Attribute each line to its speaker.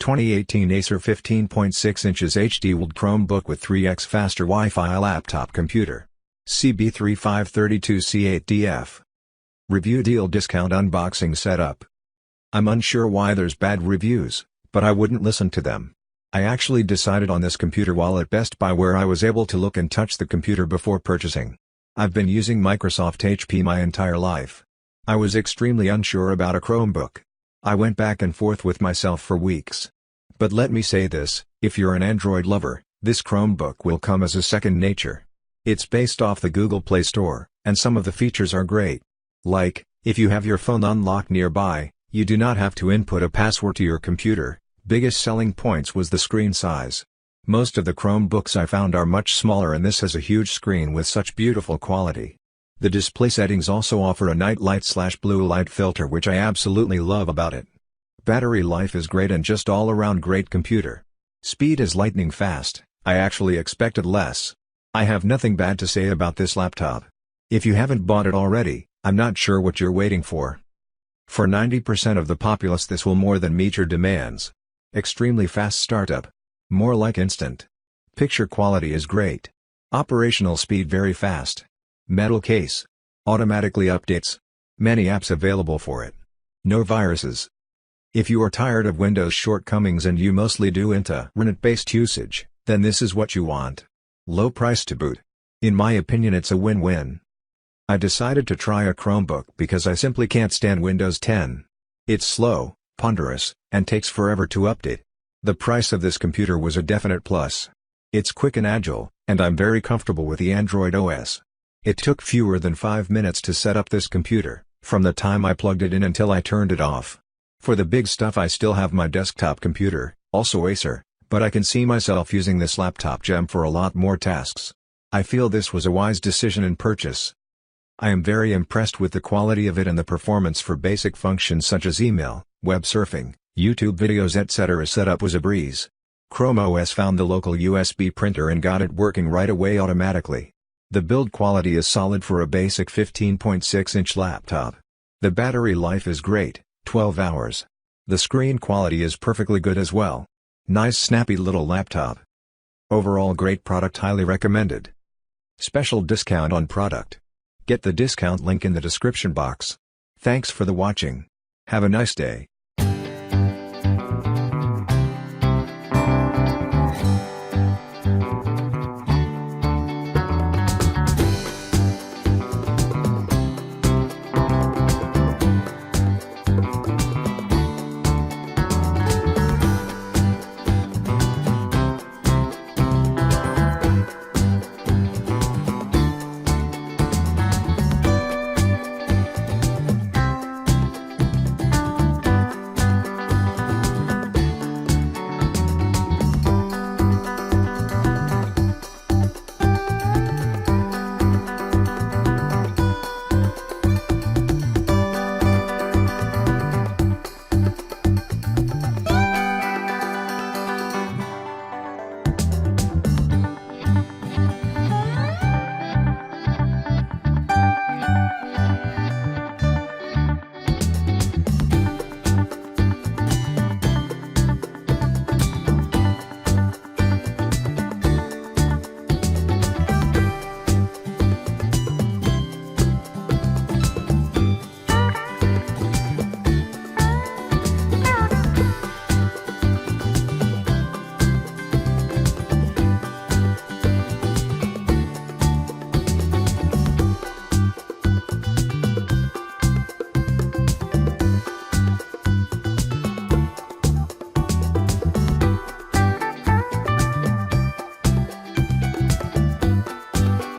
Speaker 1: 2018 Acer 15.6 inches HD WLED Chromebook with 3x faster Wi-Fi laptop computer. CB3-532-C8DF. Review deal discount unboxing setup. I'm unsure why there's bad reviews, but I wouldn't listen to them. I actually decided on this computer while at Best Buy where I was able to look and touch the computer before purchasing. I've been using Microsoft HP my entire life. I was extremely unsure about a Chromebook. I went back and forth with myself for weeks. But let me say this, if you're an Android lover, this Chromebook will come as a second nature. It's based off the Google Play Store, and some of the features are great. Like, if you have your phone unlocked nearby, you do not have to input a password to your computer. Biggest selling points was the screen size. Most of the Chromebooks I found are much smaller and this has a huge screen with such beautiful quality. The display settings also offer a night light/blue light filter which I absolutely love about it. Battery life is great and just all around great computer. Speed is lightning fast, I actually expected less. I have nothing bad to say about this laptop. If you haven't bought it already, I'm not sure what you're waiting for. For 90% of the populace this will more than meet your demands. Extremely fast startup. More like instant. Picture quality is great. Operational speed very fast. Metal case. Automatically updates. Many apps available for it. No viruses. If you are tired of Windows shortcomings and you mostly do internet-based usage, then this is what you want. Low price to boot. In my opinion it's a win-win. I decided to try a Chromebook because I simply can't stand Windows 10. It's slow, ponderous, and takes forever to update. The price of this computer was a definite plus. It's quick and agile, and I'm very comfortable with the Android OS. It took fewer than 5 minutes to set up this computer, from the time I plugged it in until I turned it off. For the big stuff I still have my desktop computer, also Acer, but I can see myself using this laptop gem for a lot more tasks. I feel this was a wise decision and purchase. I am very impressed with the quality of it and the performance for basic functions such as email, web surfing, YouTube videos etc. Setup was a breeze. Chrome OS found the local USB printer and got it working right away automatically. The build quality is solid for a basic 15.6-inch laptop. The battery life is great, 12 hours. The screen quality is perfectly good as well. Nice snappy little laptop. Overall great product, highly recommended. Special discount on product. Get the discount link in the description box. Thanks for the watching. Have a nice day.